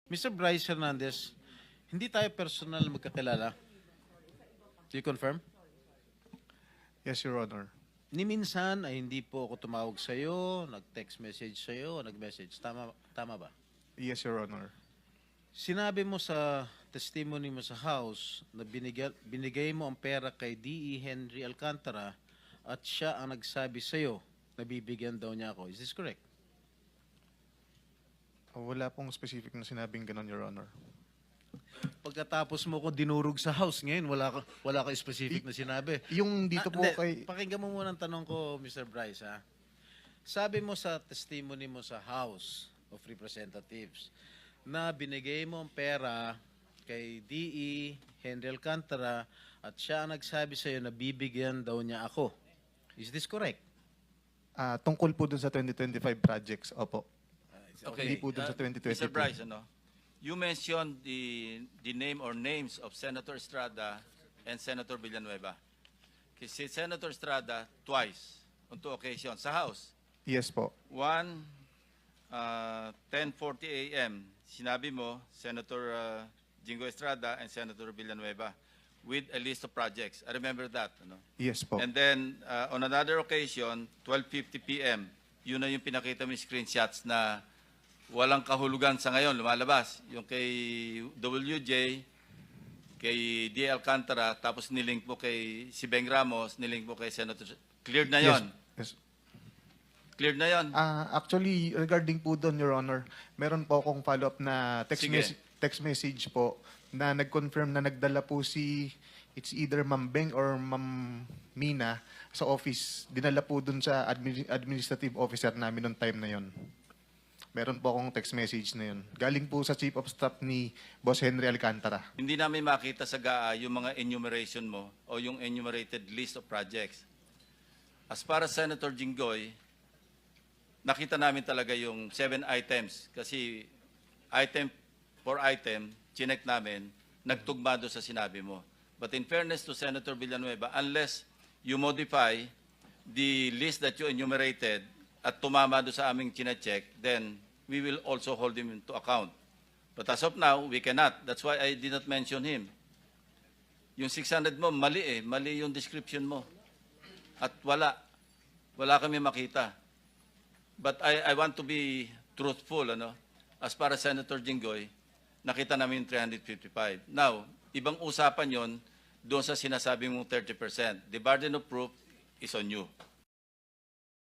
Mr. Bryce Hernandez, hindi tayo personal magkakilala. Do you confirm? Yes, Your Honor. Ni minsan ay hindi po ako tumawag sa iyo, nag-text message sa iyo, nag-message. Tama ba? Yes, Your Honor. Sinabi mo sa testimony mo sa house na binigay mo ang pera kay D.E. Henry Alcantara at siya ang nagsabi sa iyo na bibigyan daw niya ako. Is this correct? Wala pong specific na sinabing ganon, Your Honor. Pagkatapos mo ko dinurog sa house ngayon, wala ka specific na sinabi. Yung dito po Hindi. kay... Pakinggan mo muna ang tanong ko, Mr. Bryce, ha? Sabi mo sa testimony mo sa House of Representatives na binigay mo ang pera kay D.E. Henry Alcantara at siya ang nagsabi sa iyo na bibigyan daw niya ako. Is this correct? Tungkol po dun sa 2025 projects, opo. Okay. Hindi po dun sa 2022. Mr. Bryce, you mentioned the name or names of Senator Estrada and Senator Villanueva. Kasi Senator Estrada twice on two occasions sa House. Yes po. One, 10:40 a.m. Sinabi mo, Senator Jingo Estrada and Senator Villanueva with a list of projects. I remember that. Yes po. And then, on another occasion, 12:50 p.m., yun na yung pinakita mo yung screenshots na walang kahulugan sa ngayon, lumalabas. Yung kay WJ, kay D. Alcantara, tapos nilink mo kay si Beng Ramos, nilink mo kay Senator. Cleared na yon. Yes. Cleared na yon. Actually, regarding po doon, Your Honor, meron po akong follow-up na Sige. text message po na nag-confirm na nagdala po it's either Ma'am Beng or Ma'am Mina sa office. Dinala po doon sa administrative officer namin noong time na yon. Meron po akong text message na yun. Galing po sa Chief of Staff ni Boss Henry Alcantara. Hindi namin makita sa GAA yung mga enumeration mo o yung enumerated list of projects. As para Senator Jinggoy, nakita namin talaga yung 7 items kasi item for item, chinek namin, nagtugma doon sa sinabi mo. But in fairness to Senator Villanueva, unless you modify the list that you enumerated at tumama doon sa aming chinecheck, then we will also hold him to account. But as of now, we cannot. That's why I did not mention him. Yung 600 mo, mali eh. Mali yung description mo. At wala. Wala kami makita. But I want to be truthful, As para Senator Jinggoy, nakita namin 355. Now, ibang usapan yon doon sa sinasabing mong 30%. The burden of proof is on you.